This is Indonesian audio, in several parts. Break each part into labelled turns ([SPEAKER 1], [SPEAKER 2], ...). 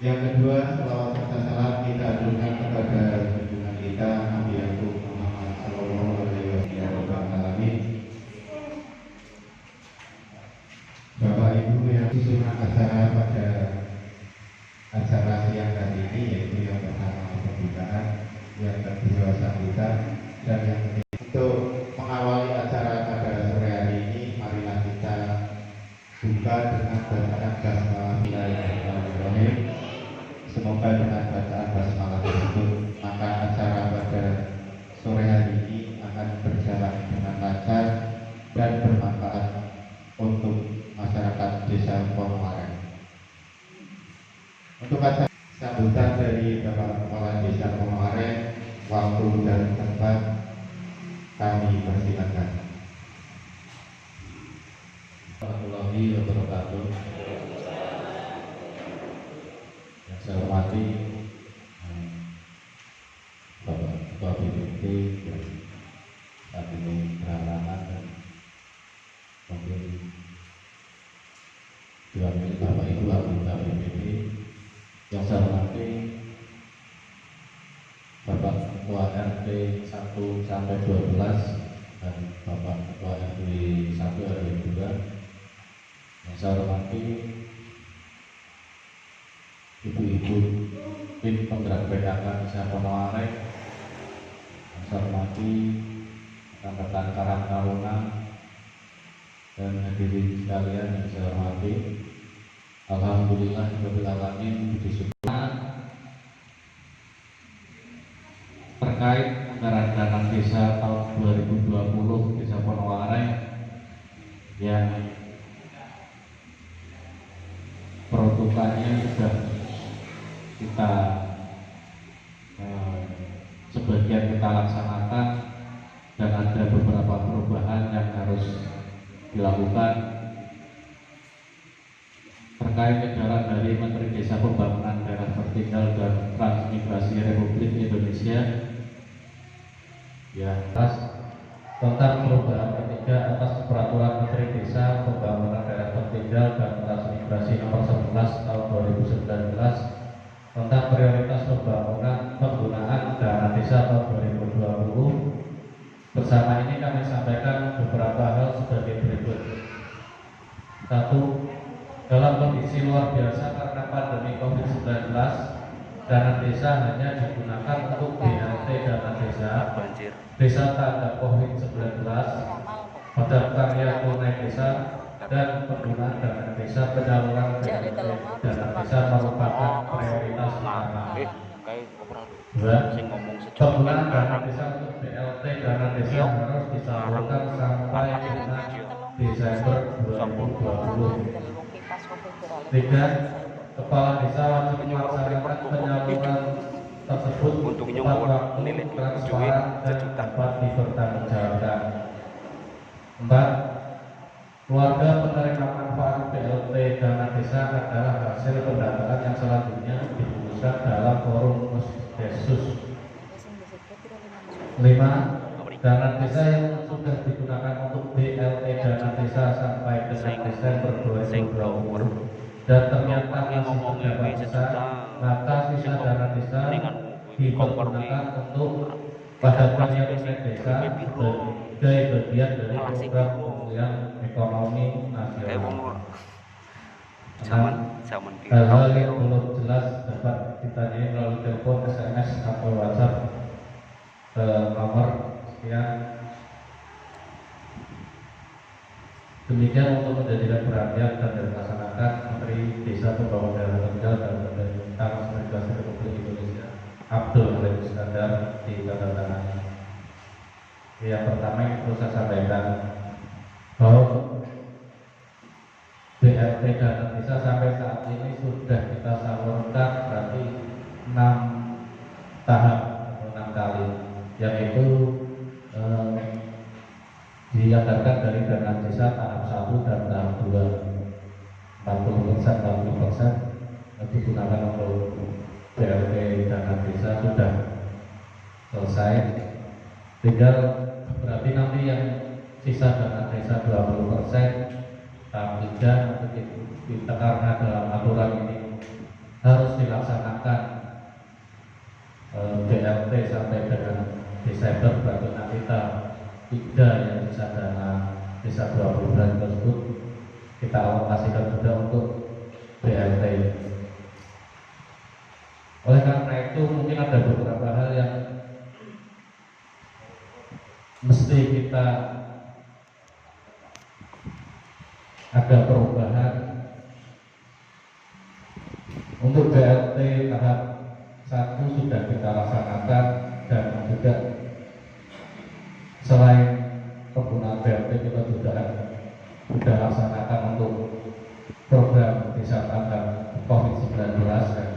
[SPEAKER 1] Yang kedua, selawat serta salam kita aturkan kepada junjungan kita Nabi Muhammad Sallallahu Alaihi Wasallam. Bapak Ibu yang susunan acara pada acara siang hari ini, yaitu yang pertama pembukaan, yang kedua sambutan, dan yang ketiga untuk mengawali acara pada sore hari ini, marilah kita buka dengan bacaan basmalah. Bismillahirrahmanirrahim. Semoga dengan bacaan basmalah tersebut maka acara pada sore hari ini akan berjalan dengan lancar dan bermanfaat untuk masyarakat Desa Ponoaren. Untuk acara sambutan dari Bapak Kepala Desa Ponoaren, waktu dan tempat kami persilakan. Warahmatullahi wabarakatuh. Yang saya hormati Bapak Ketua BPT yang saat ini berhalangan dan mungkin diwakili Bapak Ibu anggota BPT. Yang saya hormati Bapak Ketua RT 1 sampai 12 dan Bapak Ketua RW 1 RW 2. Yang saya hormati ibu-ibu tim penggerak PKK Desa Ponoaren. Yang saya hormati rekan-rekan Karang Taruna dan hadirin sekalian yang saya hormati. Alhamdulillah rabbil alamin, puji syukur terkait anggaran dana desa tahun 2020 Desa Ponoaren yang peruntukannya sudah kita sebagian kita laksanakan dan ada beberapa perubahan yang harus dilakukan terkait edaran dari Menteri Desa Pembangunan Daerah Tertinggal dan Transmigrasi Republik Indonesia ya atas tentang perubahan ketiga atas Peraturan Menteri Desa Pembangunan Daerah Tertinggal dan Transmigrasi Nomor 11 Tahun 2019 tentang prioritas penggunaan dana desa tahun 2020. Bersama ini kami sampaikan beberapa hal sebagai berikut. 1. Dalam kondisi luar biasa karena pandemi COVID-19, dana desa hanya digunakan untuk BLT dana desa, desa tanda COVID-19, modal karya tunai desa, dan penggunaan dana desa penyaluran BLT dana desa merupakan prioritas utama. 2. Penggunaan dana desa untuk BLT dana desa harus disalurkan sampai dengan Desember 2020. 3. Kepala desa wajib melaksanakan penyaluran tersebut tepat waktu, transparan, dan dapat dipertanggungjawabkan. 4. Keluarga penerima manfaat BLT dana desa adalah hasil pendataan yang selanjutnya diputuskan dalam forum Desus. 5. Dana desa yang sudah digunakan untuk BLT dana desa sampai dengan Desember 2020 dan ternyata masih terdapat sisa, maka sisa dana desa dipergunakan untuk padatnya tunai desa sebagai bagian dari program pemulihan ekonomi nasional. 6. Hal-hal yang belum jelas dapat ditanyai melalui telepon, SMS, atau WhatsApp ke nomor sekian. Demikian untuk menjadikan perhatian dan dilaksanakan Menteri Desa Pembangunan Daerah Tertinggal dan Transmigrasi Republik Indonesia Abdul Halim Iskandar di tanda tangannya. Yang pertama yang perlu saya sampaikan bahwa BLT dana desa sampai saat ini sudah kita salurkan berarti 6 tahap atau 6 kali, yaitu dianggarkan dari dana desa tahap 1 dan tahap 2 40% digunakan untuk BLT dana desa sudah selesai, tinggal berarti nanti yang sisa dana desa 20% tahap 3 nanti kita karena dalam aturan ini harus dilaksanakan BLT sampai dengan Desember, berarti nanti kita tidak yang bisa dana bisa 20 bulan tersebut kita alokasikan juga untuk BLT. Oleh karena itu mungkin ada beberapa hal yang mesti kita ada perubahan. Untuk BLT tahap 1 sudah kita laksanakan, dan juga selain penggunaan BLT kita sudah laksanakan untuk program desa tanggap COVID-19 dan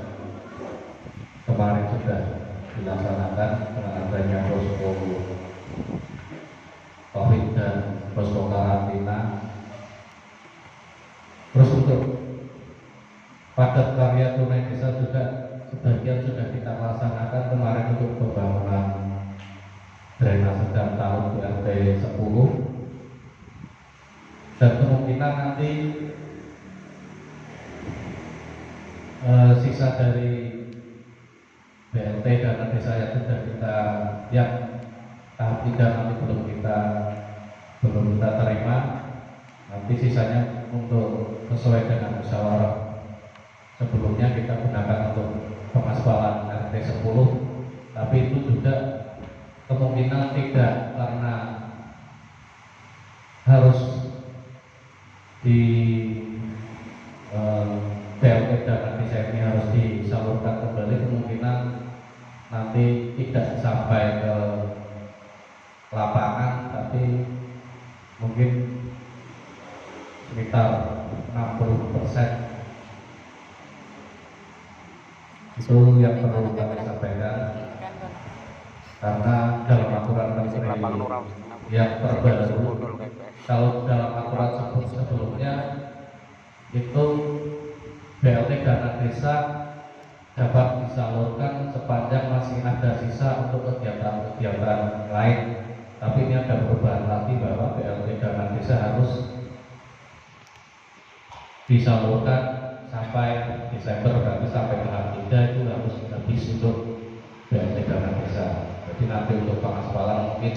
[SPEAKER 1] kemarin sudah dilaksanakan dengan adanya posko COVID dan posko karantina. Terus untuk padat karya tunai desa juga sebagian sudah kita laksanakan kemarin untuk pembangunan drainase dan tahun BLT 10, dan kemungkinan nanti sisa dari BLT dana desa yang sudah kita tahap 3 nanti belum kita terima, nanti sisanya untuk sesuai dengan musyawarah sebelumnya kita gunakan untuk pengaspalan RT 10, tapi itu juga kemungkinan tidak, karena harus di BLT dana desa ini harus disalurkan kembali, kemungkinan nanti tidak sampai ke lapangan, tapi mungkin sekitar 60%. Itu yang perlu kami sampaikan, karena dalam aturan menteri yang terbaru, kalau dalam aturan sebelumnya itu BLT dana desa dapat disalurkan sepanjang masih ada sisa untuk kegiatan-kegiatan lain. Tapi ini ada perubahan lagi bahwa BLT dana desa harus disalurkan sampai Desember, berarti sampai tahap 3 itu harus habis untuk BLT dana desa. Jadi nanti untuk pengaspalan mungkin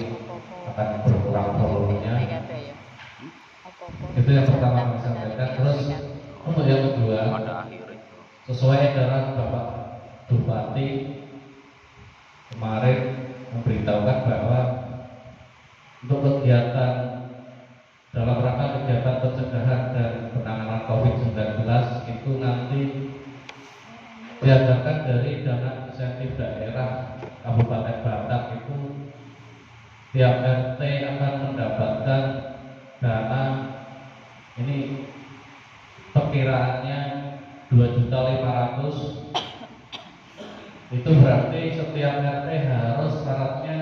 [SPEAKER 1] akan berkurang volumenya. Itu yang pertama kami sampaikan. Terus untuk yang kedua, sesuai edaran Bapak Bupati kemarin memberitahukan bahwa untuk kegiatan dalam rangka kegiatan pencegahan dan penanganan COVID-19 itu nanti diadakan dari dana insentif daerah Kabupaten Batak. Itu tiap RT akan mendapatkan dana, ini perkiraannya 2.500.000. Itu berarti setiap RT harus syaratnya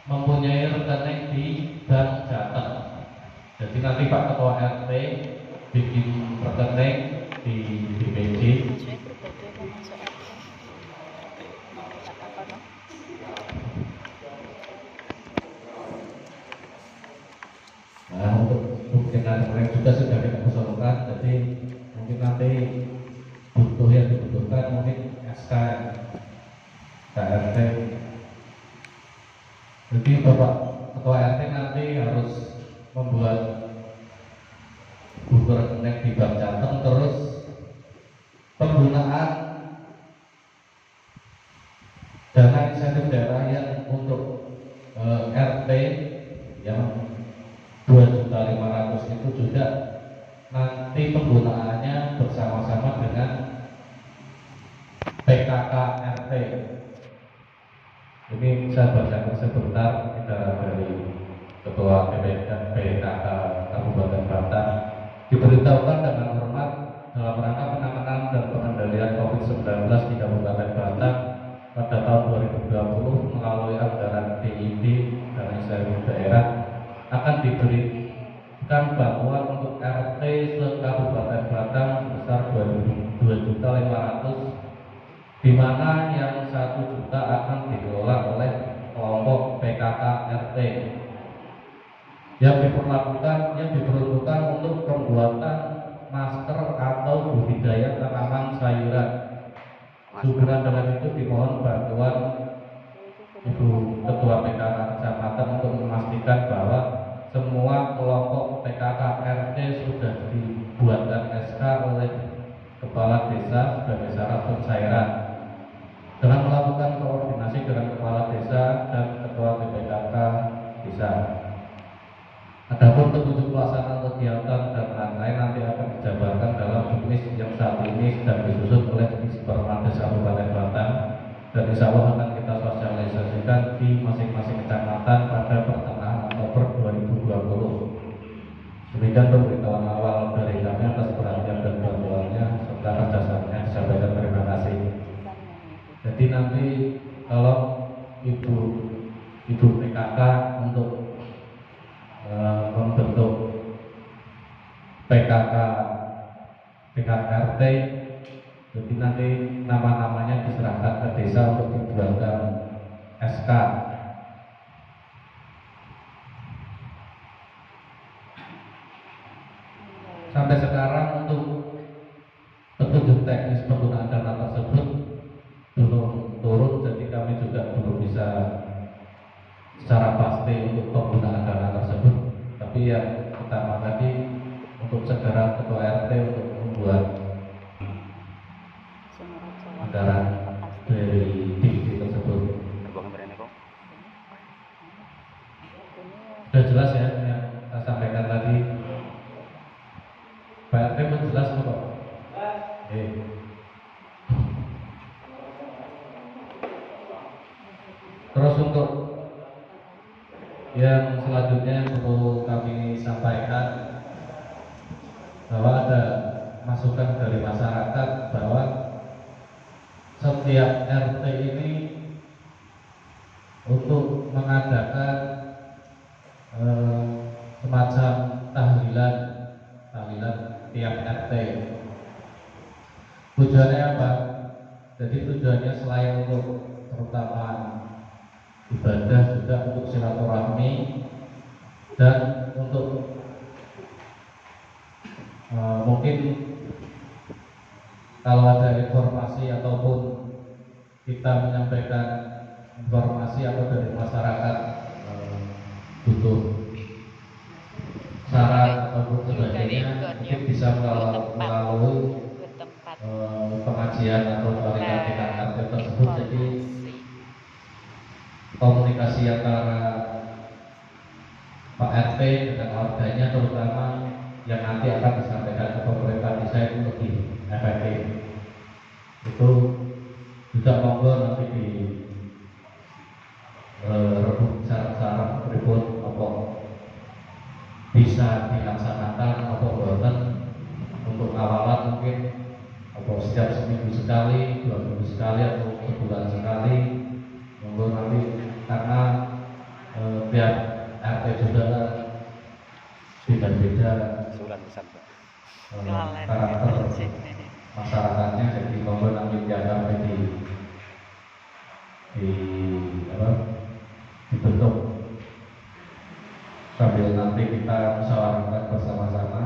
[SPEAKER 1] mempunyai rekening di Bank Jateng. Jadi nanti Pak Ketua RT bikin rekening di BPJ. Nah, untuk buktikan mereka juga sudah kita usulkan, jadi mungkin nanti butuh yang dibutuhkan mungkin SK KRT. Jadi Bapak Ketua RT nanti harus membuat buku rekening di Bank Jateng. Terus penggunaan dana insentif daerah yang untuk RT yang 2.500.000 itu juga nanti penggunaannya bersama-sama dengan PKK RT. Ini saya bacakan sebentar dari Ketua PKK Kabupaten Batak. Diberitahukan dengan hormat, dalam rangka penanganan dan pengendalian COVID-19 di Kabupaten Batak pada tahun 2020 melalui anggaran DID dan insentif daerah akan diberikan bantuan untuk RT se-Kabupaten Batak sebesar 2.500.000, di mana yang 1 juta akan dikelola oleh kelompok PKK RT yang diperuntukkan untuk pembuatan masker atau budidaya tanaman sayuran Sehubungan dengan itu dimohon bantuan Ibu Ketua PKK Kecamatan untuk memastikan bahwa semua kelompok PKK RT sudah dibuatkan SK oleh Kepala Desa sebagai syarat pencairan. Dengan melakukan koordinasi dengan Kepala Desa dan Ketua PPKK Desa. Adapun petunjuk pelaksanaan kegiatan dan lain-lain nanti akan dijabarkan dalam juknis yang saat ini sedang disusun oleh Disperman Desa Kabupaten Batang, dan insya Allah akan kita sosialisasikan di masing-masing kecamatan pada pertengahan Oktober 2020. Demikian pemberitahuan awal dari kami atas perhatian dan bantuannya serta kerjasamanya. Disampaikan terima kasih. Jadi nanti kalau ibu PKK untuk membentuk PKK RT, jadi nanti nama-namanya diserahkan ke desa untuk dibuatkan SK. Sampai sekarang untuk petunjuk teknis penggunaan dana tersebut belum turun, jadi kami juga belum bisa secara pasti untuk penggunaan dana tersebut. Tapi yang pertama tadi untuk segera Ketua RT untuk membuat anggaran dari divisi tersebut. Sudah jelas ya yang saya sampaikan tadi. Pak RT menjelas kok. Terus untuk yang selanjutnya perlu kami sampaikan bahwa ada masukan dari masyarakat bahwa setiap RT ini untuk mengadakan semacam tahlilan tiap RT. Tujuannya apa? Jadi tujuannya selain untuk terutama ibadah, juga untuk silaturahmi dan untuk mungkin kalau ada informasi ataupun kita menyampaikan informasi atau dari masyarakat butuh saran ataupun sebagainya, mungkin bisa melalui pengajian atau tingkat RT tersebut. Jadi komunikasi antara Pak RT dengan warganya, terutama yang nanti akan disampaikan ke pemerintah desa, itu lebih efektif. Itu juga monggo nanti di syarat-syarat berikut apa bisa dilaksanakan apa boten. Untuk awalan mungkin apa setiap seminggu sekali, 2 minggu sekali, atau sebulan sekali. Monggo nanti, karena tiap RT juga beda-beda karakter masyarakatnya, jadi monggo nanti dianggap dibentuk sambil nanti kita musyawarahkan bersama-sama.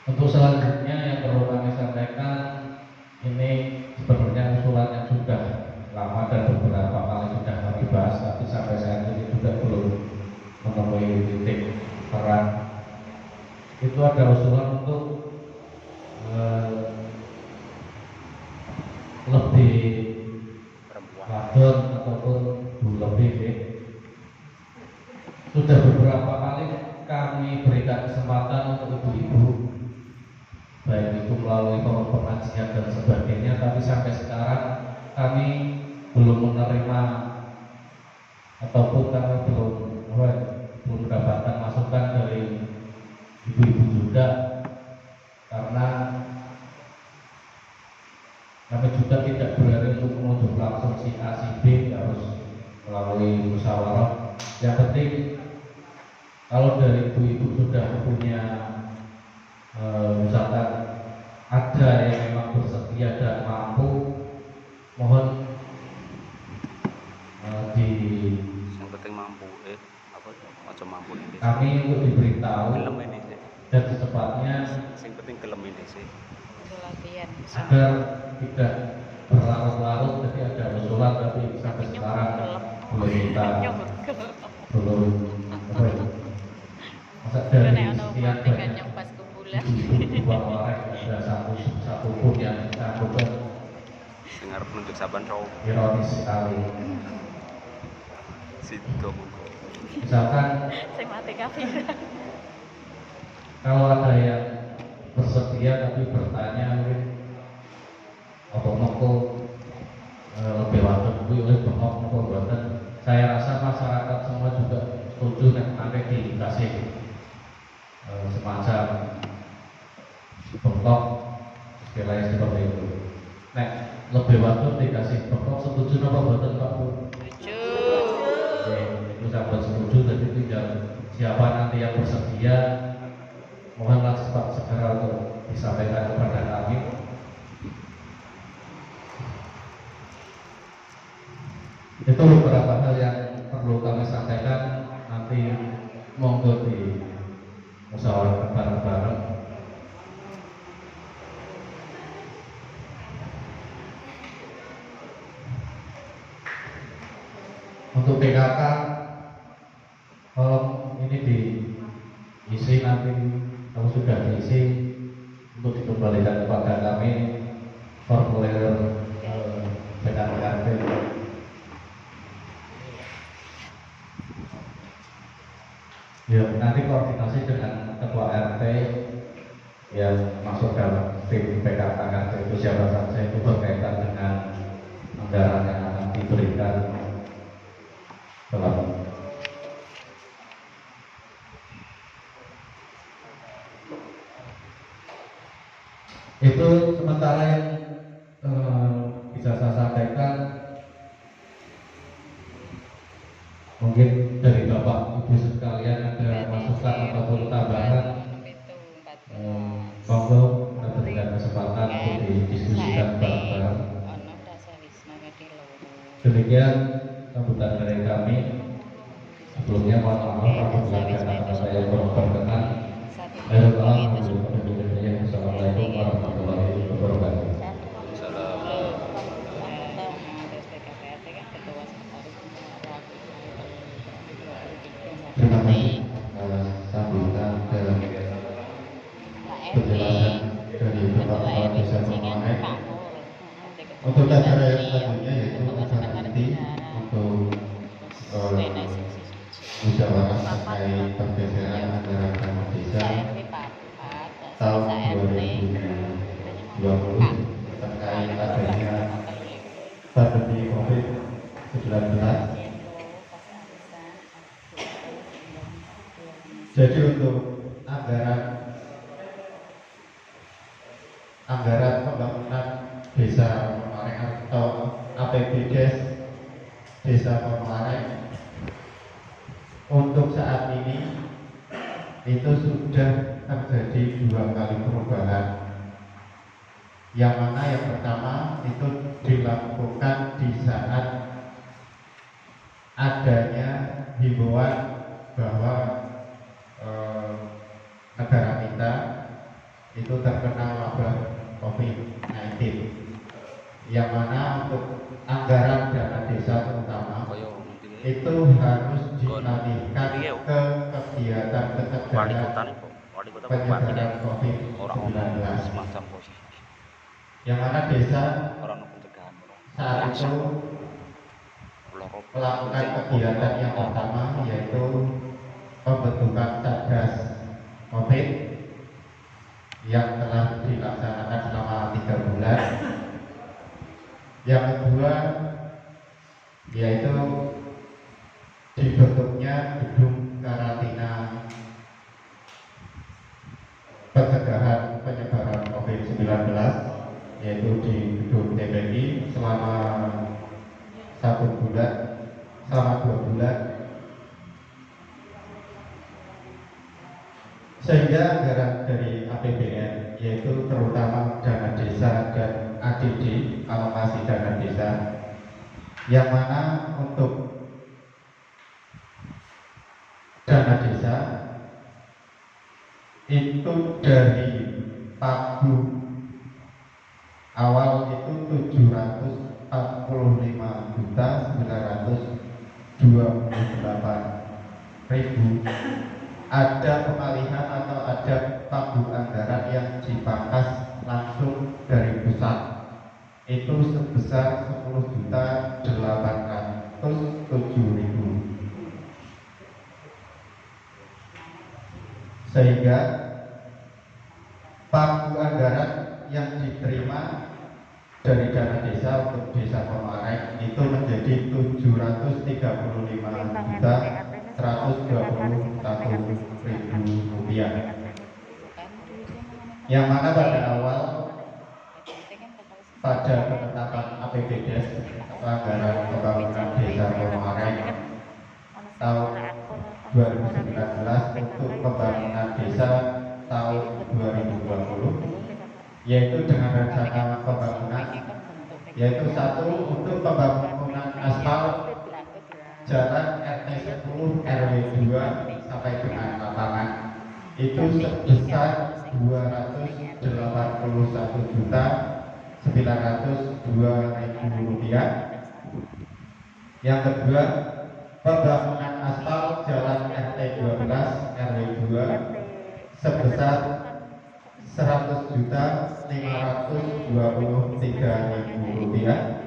[SPEAKER 1] Untuk selanjutnya yang perlu kami sampaikan, ini sebenarnya usulan yang sudah lama dan beberapa kali sudah kami bahas, tapi sampai saat ini juga belum menemui titik terang. Itu ada usulan untuk lebih wadon ataupun lebih sudah beberapa kali kami berikan kesempatan untuk ibu-ibu, baik itu melalui pengajian dan sebagainya, tapi sampai sekarang kami belum menerima ataupun kami belum mendapatkan masukan dari ibu-ibu juga, karena kami juga tidak berani untuk menunjuk langsung si A si B, harus melalui musyawarah. Yang penting kalau dari ibu-ibu sudah punya misalkan ada yang memang bersedia dan mampu, mohon
[SPEAKER 2] yang penting mampu macam mampu ini
[SPEAKER 1] kami untuk diberitahu dan secepatnya
[SPEAKER 2] yang penting gelem ini sih
[SPEAKER 1] agar tidak berlarut-larut, jadi ada usulan tapi sampai sekarang belum kita belum apa ya, masa dari sekian banyak ibu-ibu orang ada satu pun yang sanggup.
[SPEAKER 2] Dengar penunjuk saban cowok
[SPEAKER 1] Ironis sekali.
[SPEAKER 2] situ.
[SPEAKER 1] Misalkan
[SPEAKER 3] Saya mati kafir.
[SPEAKER 1] kalau ada yang bersedia tapi bertanya mungkin apa nopo lebih wajar oleh bengok nopo buatan, saya rasa masyarakat semua juga setuju nanti dikasih semacam bengkok istilahnya seperti itu. Nek lebih wajar dikasih bengkok, setuju nopo buatan Pak Bu? Oke, itu sahabat setuju, jadi tinggal siapa nanti yang bersedia, mohonlah cepat segera untuk disampaikan kepada kami. Itu beberapa hal yang perlu kami sampaikan, nanti monggo di musyawarah bareng-bareng. Untuk PKK, kalau ini diisi nanti, kalau sudah diisi untuk dikembalikan kepada kami formulir PKK. Ya, nanti koordinasi dengan ketua RT yang masuk dalam tim PKK RT itu siapa saja, itu berkaitan dengan anggaran yang akan diberikan dalam itu. Sementara yang bisa saya sampaikan, mungkin dari Bapak Ibu sekalian ada masukan ataupun tambahan, monggo kita berikan kesempatan untuk didiskusikan bareng-bareng. Demikian sambutan dari kami. Sebelumnya mohon maaf apabila ada kata-kata yang kurang berkenan. Assalamualaikum warahmatullahi wabarakatuh. Terima kasih atas sambutan dan penjelasan dari Bapak Kepala Desa Pemakai. Untuk acara yang selanjutnya yaitu acara inti untuk musyawarah terkait pergeseran anggaran dana desa tahun 2020 terkait adanya pandemi COVID-19. Jadi untuk anggaran pembangunan desa Pemakai atau APBDes Desa Pemakai untuk saat ini itu sudah terjadi 2 kali perubahan. Yang mana yang pertama itu dilakukan di saat adanya himbauan bahwa negara kita itu terkena wabah COVID-19, yang mana untuk anggaran dana desa terutama itu harus dialihkan ke kegiatan pencegahan penyebaran COVID-19, yang mana desa saat itu melakukan kegiatan yang pertama yaitu pembentukan Satgas COVID yang telah dilaksanakan selama 3 bulan. Yang kedua yaitu dibentuknya gedung karantina pencegahan penyebaran COVID-19, yaitu di gedung TPI selama 2 bulan, sehingga anggaran dari APBN yaitu terutama dana desa dan ADD, alokasi dana desa, yang mana untuk dana desa itu dari Pagu
[SPEAKER 3] awal itu 745.928.000. Ada pengalihan atau ada tabung anggaran yang dipangkas langsung dari pusat itu sebesar 10.807.000, sehingga pagu anggaran yang diterima dari dana desa untuk desa Komarek itu menjadi 735.121.000 rupiah, yang mana pada awal pada penetapan APBDes atau anggaran pembangunan desa Komarek tahun 2019 untuk pembangunan desa tahun 2020, yaitu dengan rencana pembangunan, yaitu satu untuk pembangunan aspal jalan RT 10 RW 2 sampai dengan lapangan itu sebesar 281.902.000 rupiah. Yang kedua, pembangunan aspal jalan RT 12 RW 2 sebesar 100.523.000 rupiah.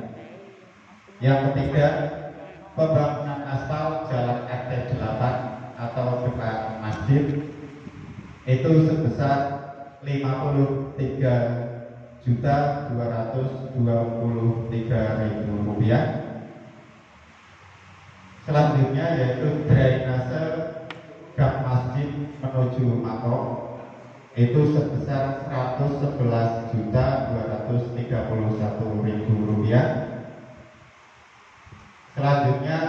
[SPEAKER 3] Yang ketiga, pembangunan aspal jalan RT 8 atau depan masjid itu sebesar 53.223.000 rupiah. Selanjutnya yaitu drainase gang masjid menuju makom itu sebesar 111.231.000 rupiah. Selanjutnya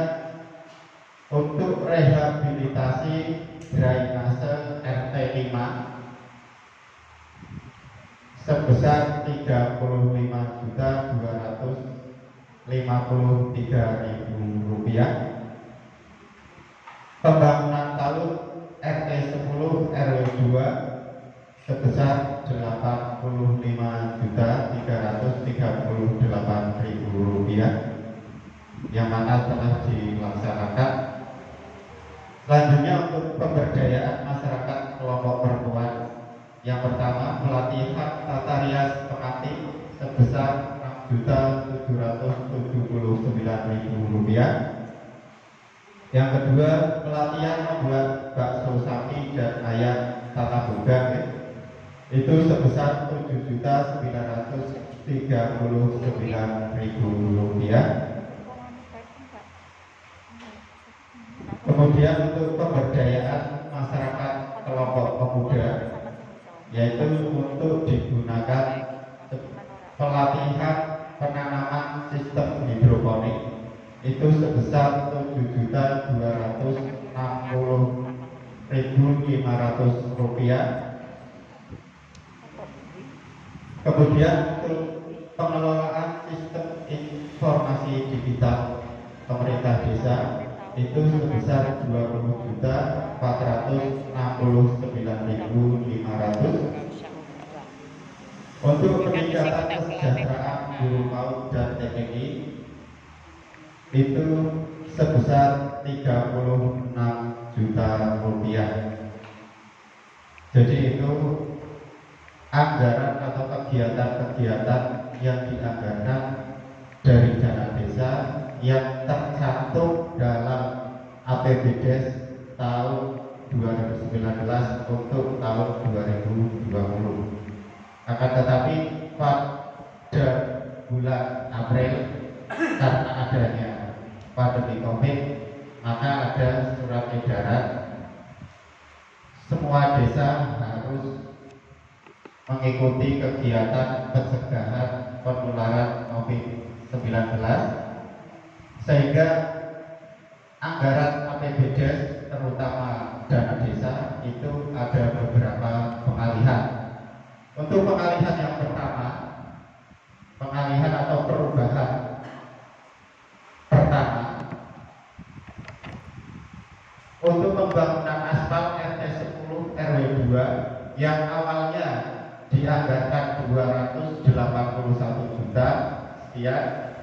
[SPEAKER 3] untuk rehabilitasi drainase RT 5 sebesar 35.253.000 rupiah. Pembangunan talud RT 10 RW 2 sebesar 85.338.000 rupiah, yang mana telah dilaksanakan. Selanjutnya untuk pemberdayaan masyarakat kelompok perempuan, yang pertama pelatihan tata rias pengantin sebesar 6.779.000 rupiah. Yang kedua, pelatihan membuat bakso sapi dan ayam tata boga itu sebesar 7.939.000 rupiah. Kemudian untuk pemberdayaan masyarakat kelompok pemuda, yaitu untuk digunakan pelatihan penanaman sistem hidroponik itu sebesar 7.260.500 rupiah. Kemudian untuk pengelolaan sistem informasi digital pemerintah desa itu sebesar 20.469.500. Untuk peningkatan kesejahteraan guru PAUD dan TNI itu sebesar 36 juta rupiah. Jadi itu anggaran atau kegiatan-kegiatan yang dianggarkan dari dana desa yang tercantum dalam APBDes tahun 2019 untuk tahun 2020. Akan tetapi pada bulan April karena adanya pandemi COVID, maka ada surat edaran semua desa harus mengikuti kegiatan pencegahan penularan COVID-19, sehingga anggaran APBDes terutama dana desa itu ada beberapa pengalihan. Untuk pengalihan yang pertama, pengalihan atau perubahan pertama, untuk pembangunan aspal RT 10 RW 2 yang awalnya dianggarkan 281 sekian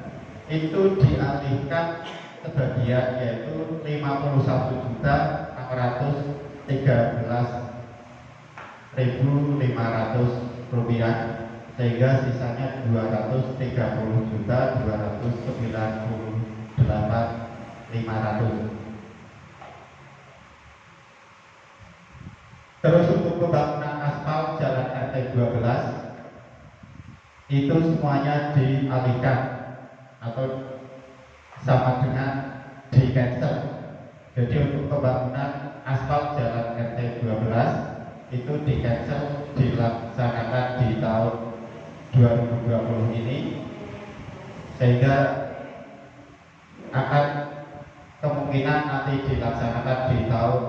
[SPEAKER 3] itu dialihkan sebagian, yaitu 51.613.500 rupiah, sehingga sisanya 230.298.500. Terus untuk pembangunan aspal jalan RT 12 itu semuanya dialihkan atau sama dengan di cancel. Jadi untuk pembangunan aspal jalan RT 12 itu di cancel, dilaksanakan di tahun 2020 ini, sehingga akan kemungkinan nanti dilaksanakan di tahun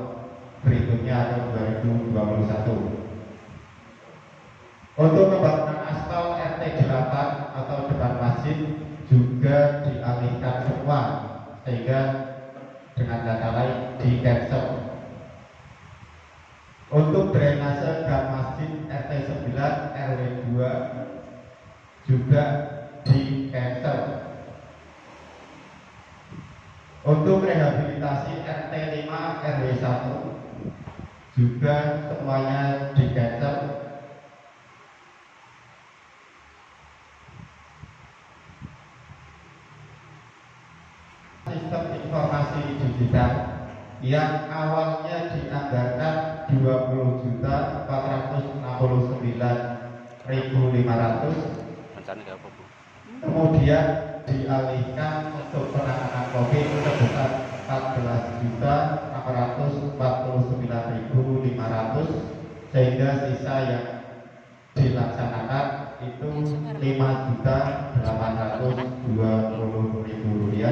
[SPEAKER 3] berikutnya atau 2021. Untuk pembangunan aspal RT 8 atau depan masjid juga dialihkan semua, sehingga dengan kata lain di cancel. Untuk drainase gang masjid RT 9 RW 2 juga di cancel. Untuk rehabilitasi RT 5 RW 1 juga semuanya di cancel. Sistem informasi digital yang awalnya dianggarkan 20.469.500
[SPEAKER 2] rencana kayak apa, Bu?
[SPEAKER 3] kemudian dialihkan untuk penanganan COVID sebesar 14.649.500, sehingga sisa yang dilaksanakan itu 5.820.000 rupiah,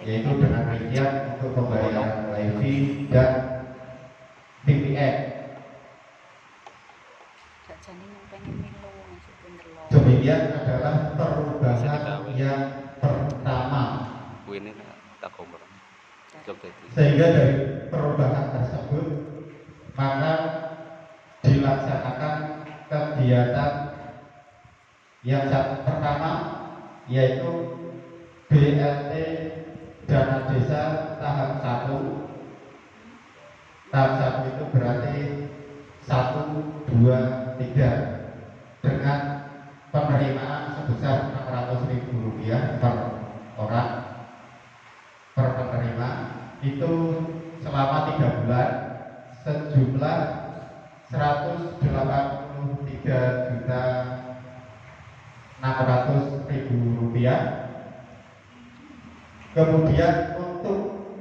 [SPEAKER 3] yaitu dengan rincian untuk pembayaran levy dan BPN. Demikian adalah perubahan yang pertama.
[SPEAKER 2] Ini tak komer.
[SPEAKER 3] Sehingga dari perubahan tersebut maka dilaksanakan kegiatan yang pertama, yaitu BLT dana desa tahap 1. Tahap 1 itu berarti 1, 2, 3 dengan penerimaan sebesar Rp600.000 per orang per penerima, itu selama 3 bulan sejumlah Rp183.600.000. Kemudian untuk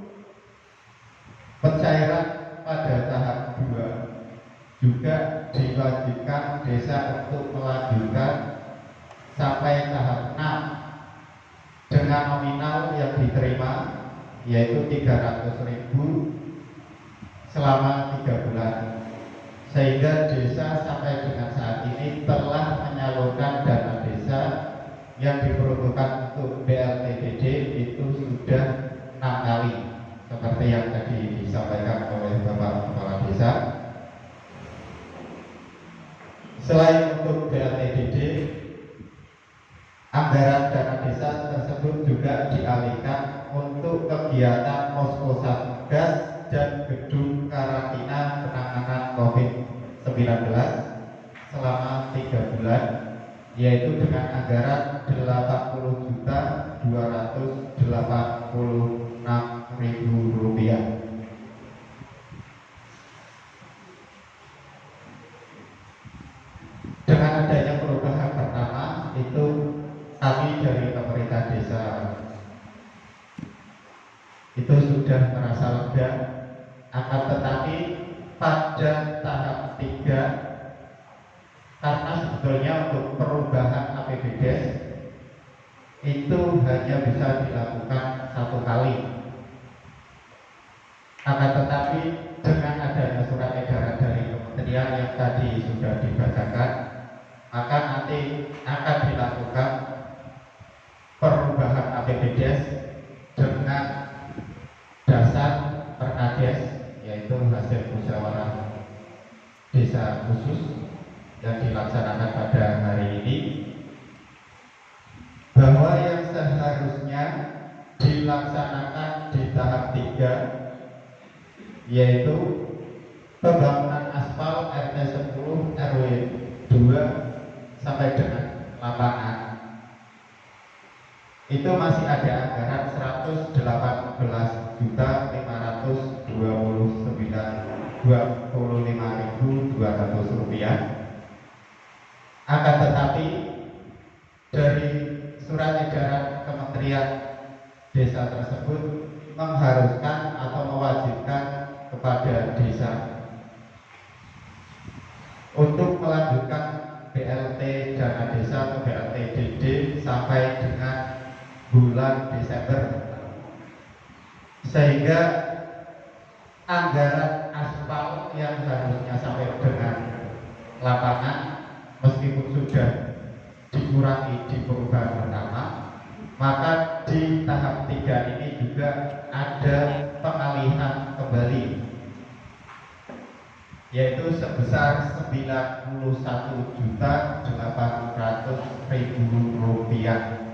[SPEAKER 3] pencairan pada tahap 2 juga diwajibkan desa untuk melanjutkan sampai tahap 6 dengan nominal yang diterima yaitu 300.000 selama 3 bulan, sehingga desa sampai dengan saat ini telah menyalurkan dana desa yang diperuntukkan untuk BLTDD itu sudah 6 kali seperti yang tadi disampaikan oleh Bapak Kepala Desa. Selain untuk BLTDD, anggaran dana desa tersebut juga dialihkan untuk kegiatan posko satgas dan gedung karantina penanganan COVID-19 selama 3 bulan, yaitu dengan anggaran Rp80.286.000. Dengan adanya perubahan pertama itu kami dari pemerintah desa itu sudah merasa lega, akan tetapi pada tahap 3 karena sebetulnya untuk perubahan APBDes itu hanya bisa dilakukan 1 kali. Akan tetapi dengan adanya surat edaran dari kementerian yang tadi sudah dibacakan, maka nanti akan dilakukan perubahan APBDes dengan dasar perkades, yaitu hasil musyawarah desa khusus yang dilaksanakan pada hari ini, bahwa yang selanjutnya dilaksanakan di tahap 3, yaitu pembangunan aspal RT 10 RW 2 sampai dengan lapangan. Itu masih ada anggaran 118.225.200 rupiah. Akan tetapi dari surat edaran Kementerian Desa tersebut mengharuskan atau mewajibkan kepada desa untuk melanjutkan BLT dana desa atau BLT DD sampai dengan bulan Desember, sehingga anggaran aspal yang harusnya sampai dengan lapangan meskipun sudah dikurangi di perubahan pertama, maka di tahap 3 ini juga ada pengalihan kembali, yaitu sebesar Rp91.800.000.